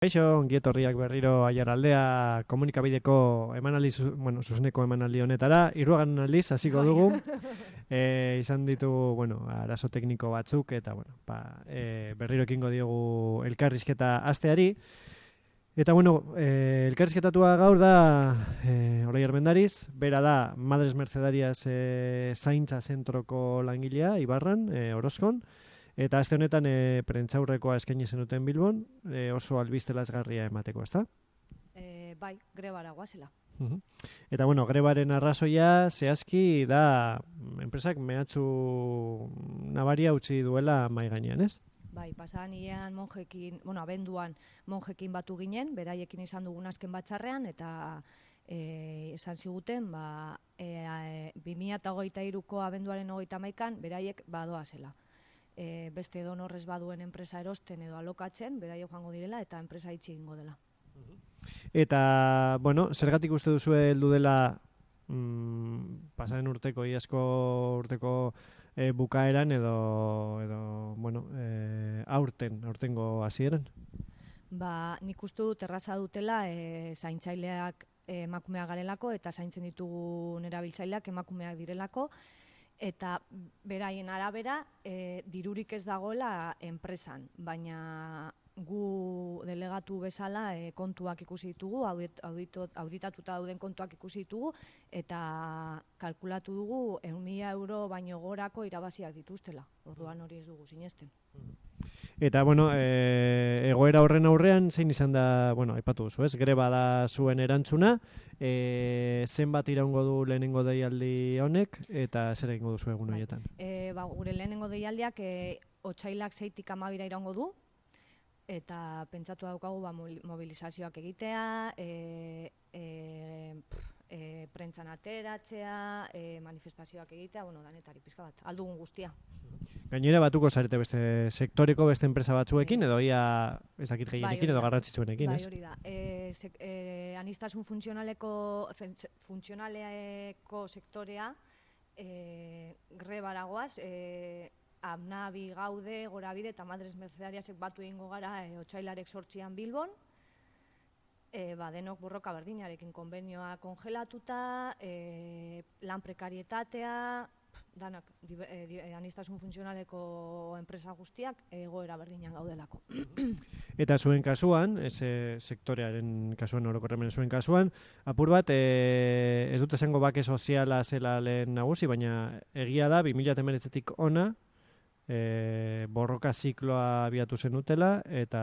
Kaixo, ongi etorriak berriro Aiaraldea komunikabideko emanaldi, zuzeneko emanaldi honetara. Hirugarren aldiz hasiko dugu. Izan ditu, arazo tekniko batzuk eta berriro ekingo diogu elkarrizketa hasteari. Eta elkarrizketatua gaur da Olai Armendariz, bera da Madres Mercedarias zaintza zentroko langilea Ibarran, Orozkon. Eta aste honetan prentsaurrekoa eskaini zenuten Bilbon, oso albiste lazgarria emateko, ezta? Bai, grebara goazela. Eta grebaren arrazoia zehazki da enpresak mehatxu nabaria utzi duela mahai gainean, ez? Bai, pasadan hilean abenduan monjekin batu ginen, beraiekin izan dugun azken batzarrean, eta esan ziguten, 2023ko abenduaren 31an beraiek badoa zela. Beste donorrez baduen enpresa erosten edo alokatzen, beraio joango direla eta enpresa itxi egingo dela. Eta, zergatik uste duzu heldu dela pasaren urteko, iazko urteko bukaeran edo aurtengo hasieran? Nik uste dut erraza dutela zaintzaileak emakumeak garelako eta zaintzen ditugun erabiltzaileak emakumeak direlako, eta beraien arabera dirurik ez dagoela enpresan, baina gu delegatu bezala kontuak ikusi ditugu, auditatuta dauden kontuak ikusi ditugu, eta kalkulatu dugu 100.000 euro baino gorako irabaziak dituztela, orduan hori ez dugu sinesten. Eta, egoera horren aurrean, zein izan da, aipatu duzu, ez? Greba da zuen erantzuna, zenbat iraungo du lehenengo deialdi honek, eta zer egingo duzu egun horietan? Gure lehenengo deialdiak otsailak 6tik 12ra iraungo du, eta pentsatu daukagu mobilizazioak egitea, prentzan ateratzea, manifestazioak egitea, danetari pizka bat, aldugun guztia. Gainera batuko zarete beste sektoreko beste enpresa batzuekin edo ia ez dakit gehienekin edo garrantzitsuenekin, ez? Bai, hori da. Aniztasun funtzionaleko sektorea grebara goaz, Amnabi, Gaude, Gorabide eta Madres Mercedariasek batu egingo gara otsailarek 8an Bilbon. Denok borroka berdinarekin konbenioa kongelatuta, lan prekarietatea, danak aniztasun funtzionaleko enpresa guztiak egoera berdinan gaudelako. Eta zuen kasuan, sektorearen kasuan, orokorremen zuen kasuan, apur bat, ez dut esango bake soziala zela lehen nagusi, baina egia da, 2019tik ona, borroka zikloa abiatu zenutela, eta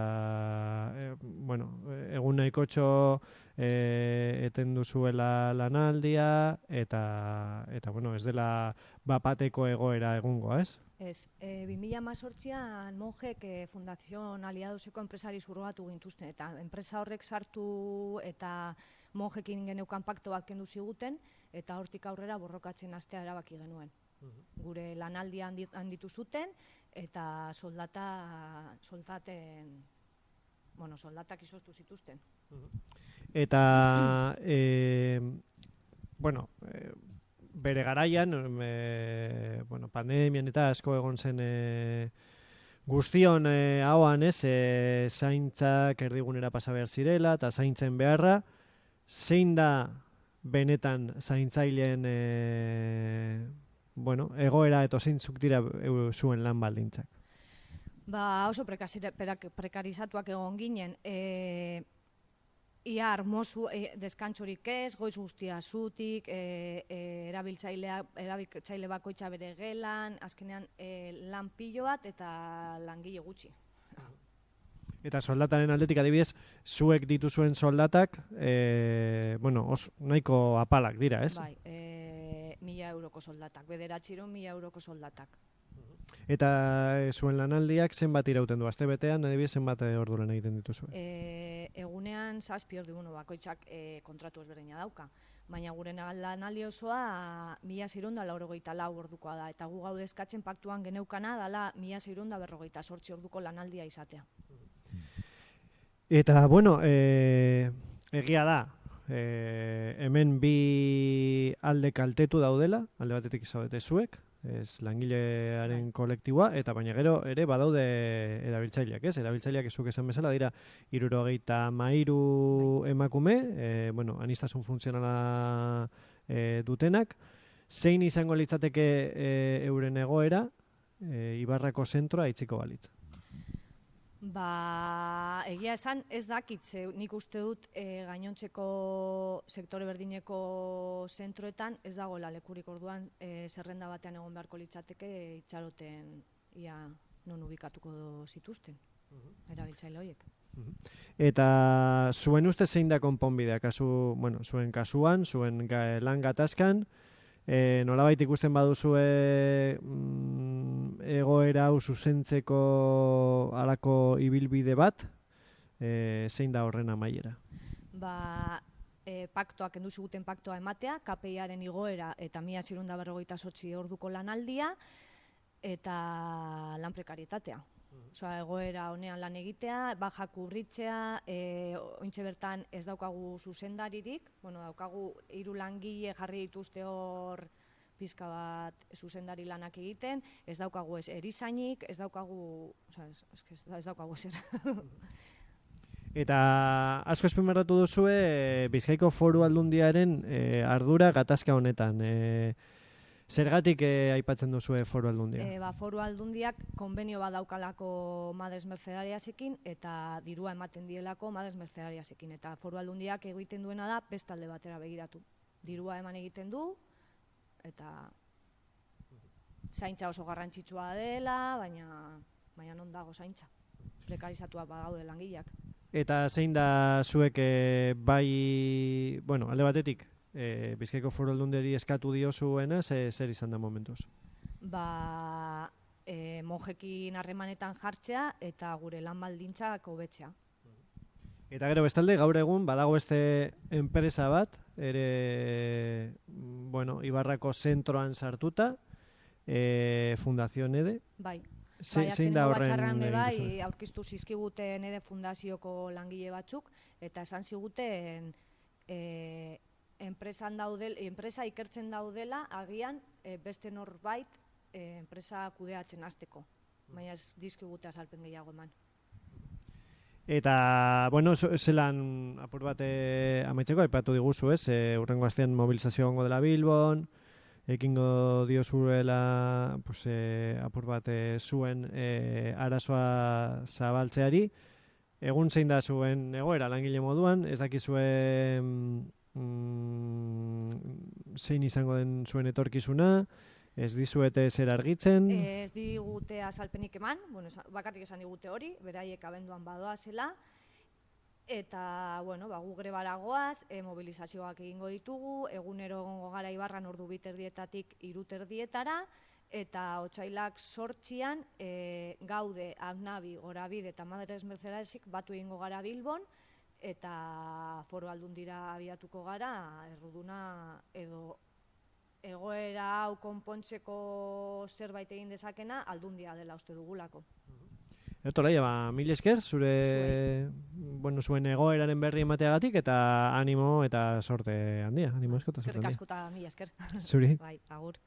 egun nahikotxo eten duzuela lanaldia, eta ez dela bapateko egoera egungoa, ez? Ez, 2018an monjek Fundación Aliadoseko enpresari zurrogatu gintuzten, eta enpresa horrek sartu eta monjekin geneukan pakto bat kendu ziguten, eta hortik aurrera borrokatzen hastea erabaki genuen. Gure lanaldia handitu zuten, eta soldatak izoztu zituzten. Eta, bere garaian, pandemian eta asko egon zen guztion hauan, zaintzak erdigunera pasa behar zirela eta zaintzen beharra, zein da benetan zaintzaileen egoera eta zeintzuk dira zuen lan baldintzak? Oso prekarizatuak egon ginen, ia armozu deskantxorik ez, goiz guztia zutik, erabiltzaile bakoitza bere gelan, azkenean lan pilo bat eta langile gutxi. Eta soldataren aldetik adibidez, zuek dituzuen soldatak, nahiko apalak dira, ez? Bai, 1.000 euroko soldatak, bederatxiron 1.000 euroko soldatak. Eta zuen lanaldiak zenbat irauten du? Astebetean, adibidez, zenbat orduren egiten dituzue? Egunean 7 ordu, bakoitzak kontratu ezberdina dauka. Baina gure lanaldi osoa 1.684 ordukoa da. Eta gu gaude eskatzen paktuan geneukana dala 1.648 orduko lanaldia izatea. Eta, egia da, hemen bi alde kaltetu daudela, alde batetik zaudete zuek, ez langilearen kolektiboa, eta baina gero ere badaude erabiltzaileak, ez? Erabiltzaileak zuk esan bezala dira 73 emakume, bueno, aniztasun funtzionala dutenak. Zein izango litzateke euren egoera Ibarrako zentroa itziko balitz? Egia esan ez dakitze, nik uste dut gainontzeko sektore berdineko zentroetan ez dagoela lekurik, orduan zerrenda batean egon beharko litzateke itxaroten ia non ubikatuko zituzten erabiltzaile horiek. Eta zuen uste zein da konponbidea, zuen kasuan, zuen lan gatazkan, nolabait ikusten baduzue egoera hau zuzentzeko halako ibilbide bat, zein da horren amaiera? Paktoa, kendu ziguten paktoa ematea, KPI-aren igoera eta 1648 orduko lanaldia eta lan prekarietatea. Egoera honean lan egitea, bajak urritzea, ointxe bertan ez daukagu zuzendaririk, daukagu 3 langile jarri dituzte hor pizka bat zuzendari lanak egiten, ez daukagu ez erizainik, ez daukagu ezer. Eta asko azpimarratu duzue Bizkaiko Foru Aldundiaren ardura gatazka honetan. Zergatik aipatzen duzue Foru Aldundia? Foru Aldundiak konbenio bat daukalako Madres Mercedariasekin eta dirua ematen dielako Madres Mercedariasekin. Eta Foru Aldundiak egiten duena da bestalde batera begiratu. Dirua eman egiten du eta zaintza oso garrantzitsua dela, baina non dago zaintza. Prekarizatua badaude langileak. Eta zein da zuek alde batetik, Bizkaiko Foru Aldundiari eskatu diozuena, zer izan da momentuz? Mojekin harremanetan jartzea eta gure lan baldintzak hobetzea. Eta gero bestalde, gaur egun, badago beste enpresa bat, ere, Ibarrako zentroan sartuta, Fundación EDE. Bai. Zein da horren bai, aurkeztu zizkiguten EDE fundazioko langile batzuk, eta esan ziguten enpresa ikertzen daudela, agian beste norbait enpresa kudeatzen hasteko. Baina ez dizkigute azalpen gehiago eman. Eta, zelan apur bat amaitzeko, aipatu diguzu, ez? Hurrengo astean mobilizazio gongo dela Bilbon, ekingo diozuela apur bat zuen arazoa zabaltzeari. Egun zein da zuen egoera langile moduan, ez dakizue zein izango den zuen etorkizuna, ez dizuete zer argitzen? Ez digute azalpenik eman, bakarrik esan digute hori, beraiek abenduan badoa zela, eta, gu grebara goaz, mobilizazioak egingo ditugu, egunero egongo gara Ibarran ordu 2:30-tik 3:30, eta otsailak 8an gaude Agnabi, Gorabide eta Madres Mercedariasek batu egingo gara Bilbon, eta Foru Aldundira abiatuko gara, erruduna edo egoera hau konpontzeko zerbait egin dezakena Aldundia dela uste dugulako. Laia, mil esker, zuen egoeraren berri emateagatik, eta animo eta sorte handia. Animo eskota sorte handia. Eskerrik asko eta mil esker. Zuri. Bai, agur.